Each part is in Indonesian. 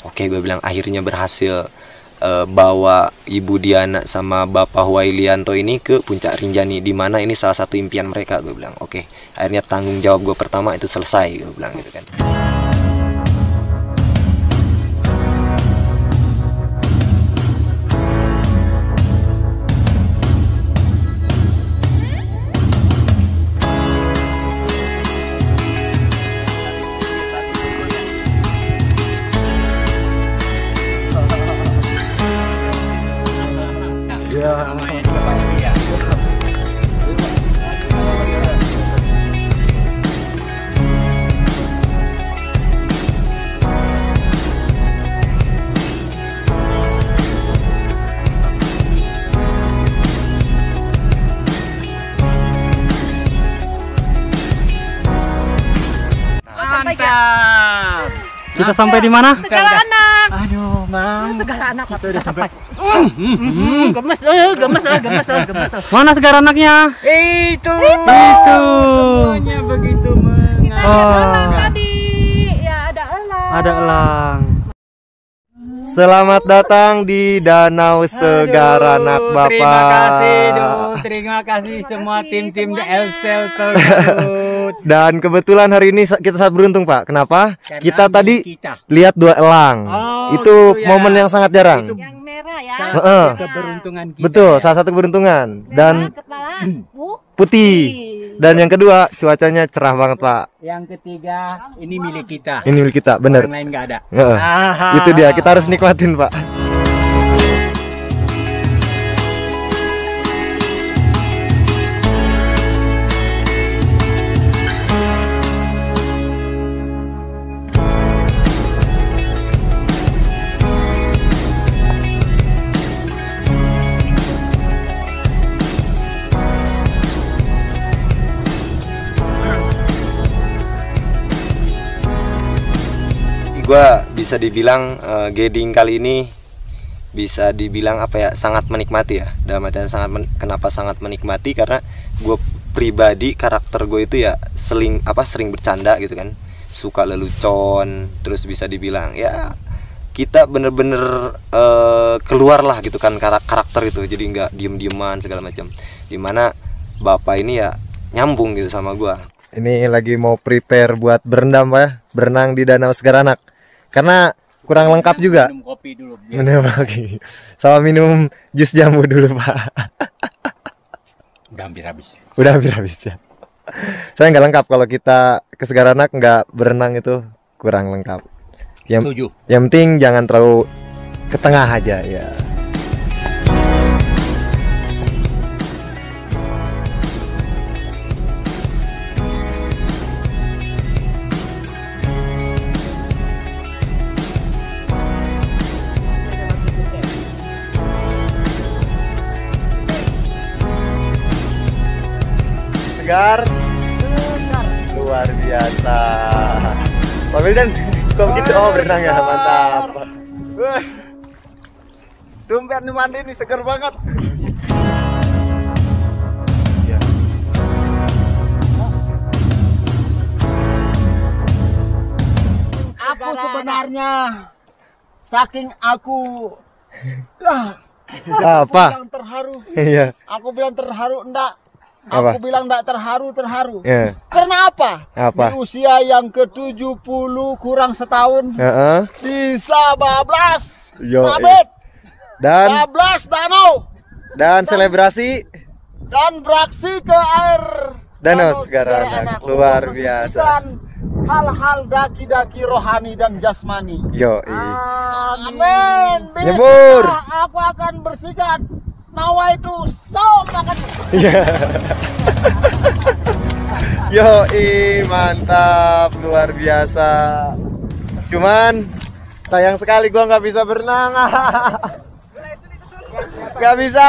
Oke, gue bilang akhirnya berhasil bawa Ibu Diana sama Bapak Huwailianto ini ke Puncak Rinjani, di mana ini salah satu impian mereka. Gue bilang oke, akhirnya tanggung jawab gue pertama itu selesai, gue bilang gitu kan. Mantap. Kita sampai di mana? Segala anak. Aduh, Mang. Segala anak. Kita udah sampai. Gemes, gemes. Mana Segara Anaknya? Itu. Semuanya begitu Oh, Tadi ya ada elang. ada elang. Selamat datang di Danau Segara Anak Bapak. Terima kasih, terima kasih semua tim-tim The Elsel Garut. Dan kebetulan hari ini kita sangat beruntung, Pak. Kenapa? Karena Kita tadi kita. lihat 2 elang. Oh, Itu gitu ya. momen yang sangat jarang. Itu Yang merah ya. salah Heeh. satu keberuntungan kita. Betul, ya. salah satu keberuntungan. Dan Merah, kepala putih. Dan yang kedua, cuacanya cerah banget, Pak. Yang ketiga, ini milik kita. Ini milik kita, bener. Orang lain nggak ada. Heeh. Itu dia, kita harus nikmatin, Pak. Gua bisa dibilang Gading kali ini bisa dibilang apa ya, sangat menikmati ya. Dalam artian kenapa sangat menikmati, karena gue pribadi karakter gue itu ya sering bercanda gitu kan, suka lelucon, terus bisa dibilang ya kita bener-bener keluar lah gitu kan karakter itu, jadi nggak diem-dieman segala macam. Dimana bapak ini ya nyambung gitu sama gue. Ini lagi mau prepare buat berendam, Pak ya, berenang di Danau Segara Anak. Karena kurang lengkap juga. Minum kopi dulu. Minum lagi. Sama minum jus jambu dulu, Pak. Udah hampir habis. Udah hampir habis ya. Saya nggak lengkap kalau kita ke Segara Anak nggak berenang, itu kurang lengkap. Setuju. Yang penting jangan terlalu ke tengah aja ya. Segar, luar biasa. Pak Wildan, kok begitu? Oh, berenang ya, mantap. Dompet nih mandi nih, segar banget. Aku sebenarnya saking aku Apa? bilang terharu. Iya. Aku bilang terharu enggak. Apa? Aku bilang enggak terharu. Ya. Karena apa? Apa? Di usia yang ke-70 kurang setahun Heeh. bisa bablas. Yo, Sabit. Dan Bablas danau selebrasi dan beraksi ke air Danau Segara Anak. Luar biasa. Membersihkan hal-hal daki-daki rohani dan jasmani. Yo, Amin. Bisa Nyebur. aku akan bersihkan nawa itu sok akan. yo, mantap, luar biasa. Cuman sayang sekali gua nggak bisa berenang. Nggak bisa.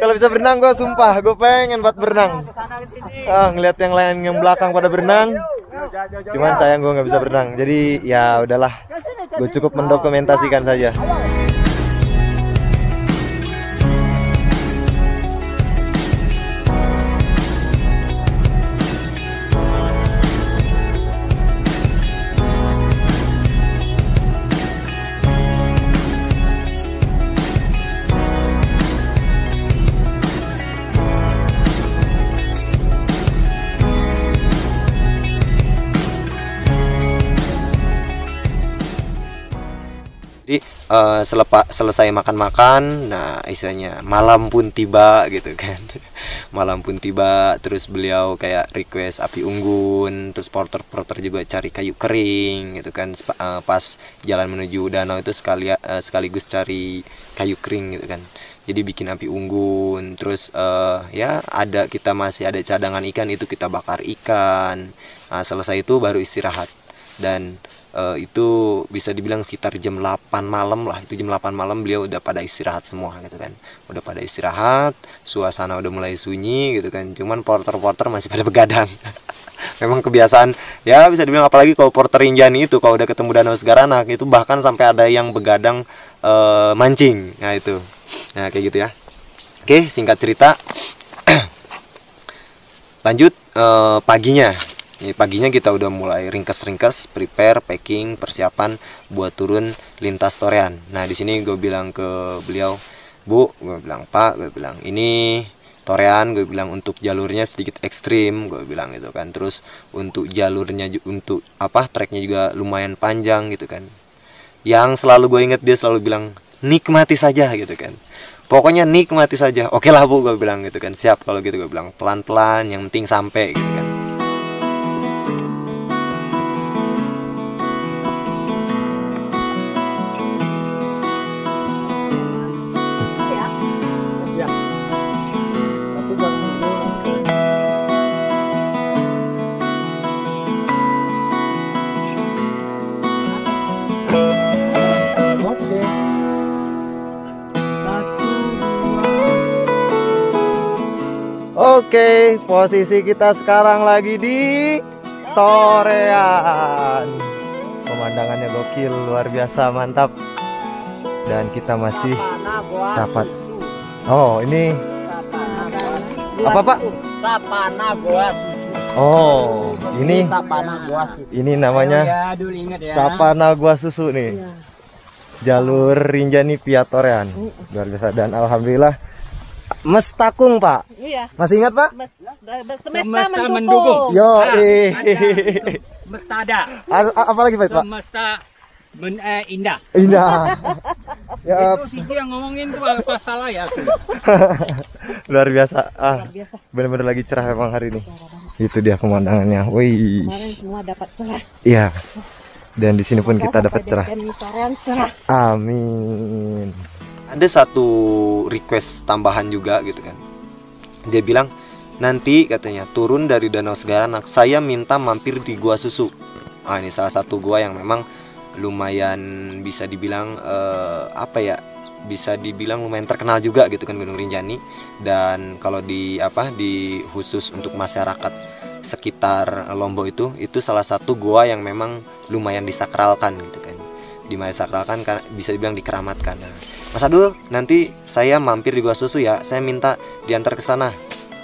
Kalau bisa berenang gua sumpah, gua pengen buat berenang. Ngeliat yang lain yang belakang pada berenang. Cuman sayang gua nggak bisa berenang. Jadi ya udahlah, gue cukup mendokumentasikan saja. selesai makan-makan, nah istilahnya malam pun tiba gitu kan. Malam pun tiba, terus beliau kayak request api unggun, terus porter juga cari kayu kering gitu kan. Pas jalan menuju danau itu sekaligus cari kayu kering gitu kan. Jadi bikin api unggun, terus ya kita masih ada cadangan ikan, itu kita bakar ikan. Nah, selesai itu baru istirahat. Dan itu bisa dibilang sekitar jam 8 malam lah. Itu jam 8 malam beliau udah pada istirahat semua gitu kan. Udah pada istirahat, suasana udah mulai sunyi gitu kan. Cuman porter-porter masih pada begadang. Memang kebiasaan ya, bisa dibilang, apalagi kalau porter Rinjani itu kalau udah ketemu Danau Segaranak itu bahkan sampai ada yang begadang mancing. Nah itu. Nah kayak gitu ya. Oke, singkat cerita lanjut paginya. Paginya kita udah mulai ringkes-ringkes, prepare, packing, persiapan buat turun lintas Torean. Nah di sini gue bilang ke beliau, Bu, gue bilang, Pak, gue bilang ini Torean, gue bilang untuk jalurnya sedikit ekstrim, gue bilang gitu kan. Terus untuk jalurnya, untuk treknya juga lumayan panjang gitu kan. Yang selalu gue inget, dia selalu bilang nikmati saja gitu kan. Pokoknya nikmati saja. Oke lah Bu, gue bilang gitu kan. Siap kalau gitu, gue bilang pelan-pelan, yang penting sampai gitu kan. Oke, posisi kita sekarang lagi di Torean. Pemandangannya gokil, luar biasa, mantap. Dan kita masih dapat. Oh, ini apa Pak? Sapana Goa Susu. Oh, ini Sapana Goa Susu. ini namanya Ya, dulu ingat ya. Sapana Gua Susu nih. Jalur Rinjani via Torean. Luar biasa, dan alhamdulillah Mestakung Pak. Iya. Masih ingat Pak? Semesta mendukung. Yo, Semesta ada. apa lagi Pak? Semesta indah. Indah. Ya, Itu sih yang ngomongin tuh apa salah ya? luar biasa. Benar-benar lagi cerah emang hari ini. Itu dia pemandangannya. Wih. Kemarin semua dapat cerah. Iya. Dan di sini pun kita dapat cerah. Cerah. Amin. Ada satu request tambahan juga gitu kan. Dia bilang, nanti katanya turun dari Danau Segaranak, saya minta mampir di Gua Susu. Ini salah satu gua yang memang lumayan bisa dibilang bisa dibilang lumayan terkenal juga gitu kan, Gunung Rinjani. Dan kalau di khusus untuk masyarakat sekitar Lombok itu salah satu gua yang memang lumayan disakralkan gitu kan. Disakralkan karena bisa dibilang dikeramatkan. Nah, Mas Adul, nanti saya mampir di Gua Susu ya, saya minta diantar ke sana.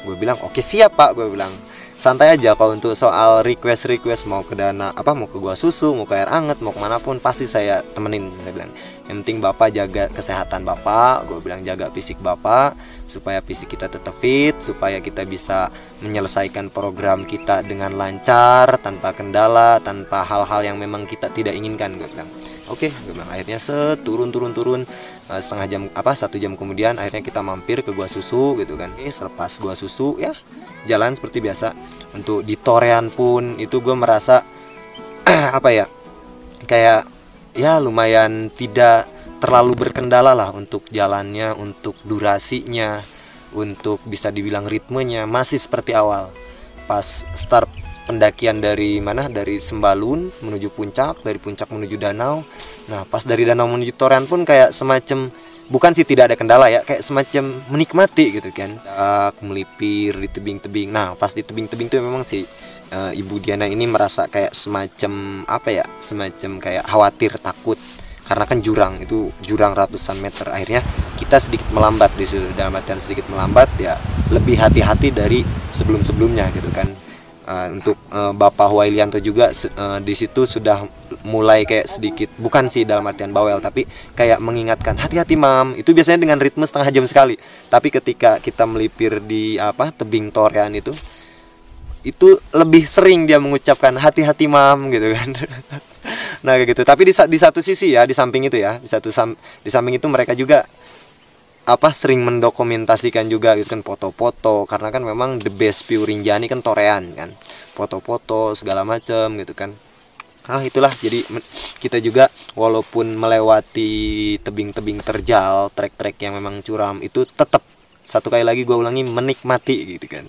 Gue bilang, oke siap Pak, gue bilang. Santai aja kalau untuk soal request mau ke mau ke Gua Susu, mau ke air anget, mau kemanapun pasti saya temenin. Saya bilang, yang penting Bapak jaga kesehatan Bapak, gue bilang jaga fisik Bapak, supaya fisik kita tetap fit, supaya kita bisa menyelesaikan program kita dengan lancar, tanpa kendala, tanpa hal-hal yang memang kita tidak inginkan. Gue bilang, oke, gue bilang. Akhirnya turun setengah jam 1 jam kemudian akhirnya kita mampir ke Gua Susu gitu kan. Selepas Gua Susu ya jalan seperti biasa. Untuk di Torean pun itu gue merasa kayak ya lumayan tidak terlalu berkendala lah untuk jalannya, untuk durasinya, untuk bisa dibilang ritmenya masih seperti awal. Pas start pendakian dari Sembalun menuju puncak, dari puncak menuju danau. Nah, pas dari danau menuju Torean pun kayak semacam, bukan sih tidak ada kendala ya, kayak semacam menikmati gitu kan. Melipir di tebing-tebing. Nah, pas di tebing-tebing itu memang si Ibu Diana ini merasa kayak semacam semacam kayak khawatir, takut, karena kan jurang ratusan meter. Akhirnya kita sedikit melambat di situ, dalam artian sedikit melambat ya, lebih hati-hati dari sebelum-sebelumnya gitu kan. Untuk Bapak Wailianto juga di situ sudah mulai kayak sedikit, bukan sih dalam artian bawel, tapi kayak mengingatkan, hati-hati Mam. Itu biasanya dengan ritme setengah jam sekali. Tapi ketika kita melipir di tebing Torean itu lebih sering dia mengucapkan hati-hati Mam gitu kan. Nah kayak gitu. Tapi di satu sisi ya, di samping itu ya, di samping itu mereka juga sering mendokumentasikan juga gitu kan, foto-foto, karena kan memang the best view Rinjani kan Torean kan, foto-foto segala macam gitu kan. Itulah, jadi kita juga walaupun melewati tebing-tebing terjal, trek-trek yang memang curam, itu tetap, satu kali lagi gue ulangi, menikmati gitu kan.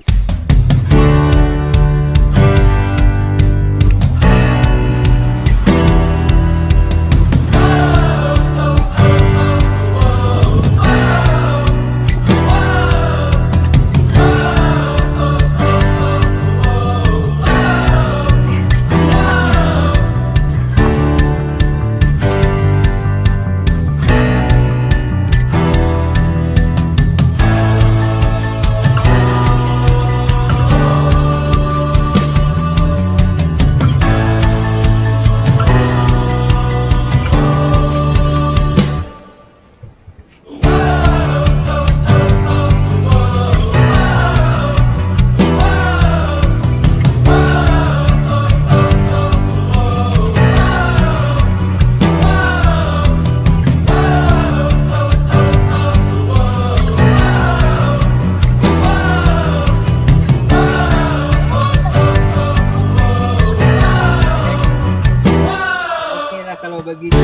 Kalau begitu.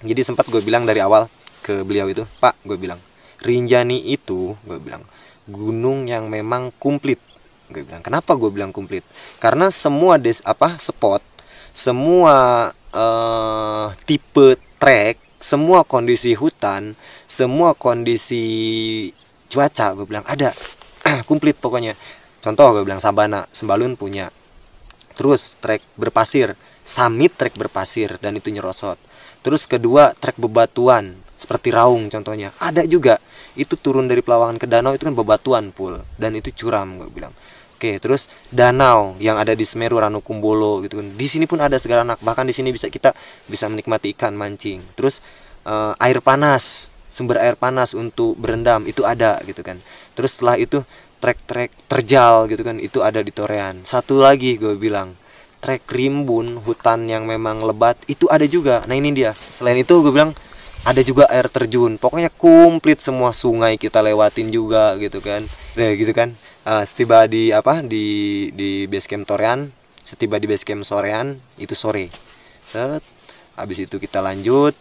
Jadi sempat gue bilang dari awal ke beliau itu, Pak, gue bilang, Rinjani itu, gue bilang, gunung yang memang komplit. Gue bilang, kenapa gue bilang komplit? Karena semua spot, semua tipe trek, semua kondisi hutan, semua kondisi cuaca, gue bilang ada, komplit pokoknya. Contoh gue bilang Sabana, Sembalun punya. Terus trek berpasir, Summit trek berpasir dan itu nyerosot. Terus kedua trek bebatuan seperti Raung contohnya, ada juga. Itu turun dari Pelawangan ke danau itu kan bebatuan full dan itu curam, gue bilang. Oke, terus danau yang ada di Semeru, Ranukumbolo gitu kan. Di sini pun ada Segalanak, bahkan di sini kita bisa menikmati ikan mancing. Terus air panas, sumber air panas untuk berendam itu ada gitu kan. Terus setelah itu trek-trek terjal gitu kan, itu ada di Torean. Satu lagi gue bilang, trek rimbun, hutan yang memang lebat itu ada juga. Nah ini dia. Selain itu gue bilang ada juga air terjun. Pokoknya komplit, semua sungai kita lewatin juga gitu kan. Nah gitu kan. Setiba di di base camp Torean, setiba di base camp Sorean itu sore. Habis itu kita lanjut,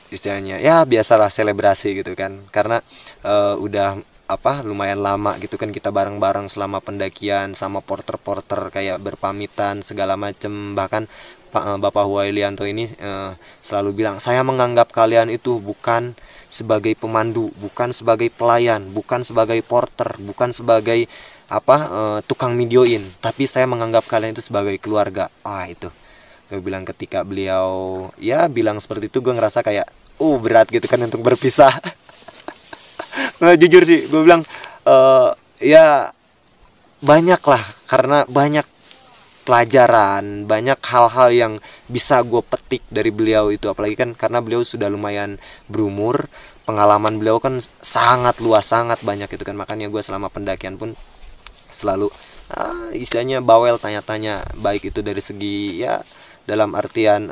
istilahnya ya biasalah selebrasi gitu kan. Karena udah lumayan lama gitu kan kita bareng-bareng selama pendakian, sama porter-porter kayak berpamitan segala macem. Bahkan Bapak Huwailianto ini selalu bilang, saya menganggap kalian itu bukan sebagai pemandu, bukan sebagai pelayan, bukan sebagai porter, bukan sebagai tukang videoin, tapi saya menganggap kalian itu sebagai keluarga. Itu gue bilang, ketika beliau ya bilang seperti itu, gue ngerasa kayak berat gitu kan untuk berpisah. Nah, jujur sih gue bilang ya banyak lah, karena banyak pelajaran, banyak hal-hal yang bisa gue petik dari beliau itu. Apalagi kan karena beliau sudah lumayan berumur, pengalaman beliau kan sangat luas, sangat banyak itu kan. Makanya gue selama pendakian pun selalu istilahnya bawel tanya-tanya, baik itu dari segi ya dalam artian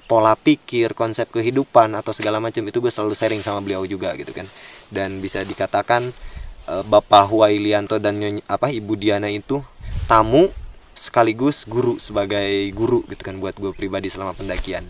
pola pikir, konsep kehidupan atau segala macam, itu gue selalu sharing sama beliau juga gitu kan. Dan bisa dikatakan Bapak Huwailianto dan Ibu Diana itu tamu sekaligus guru, sebagai guru gitu kan buat gue pribadi selama pendakian.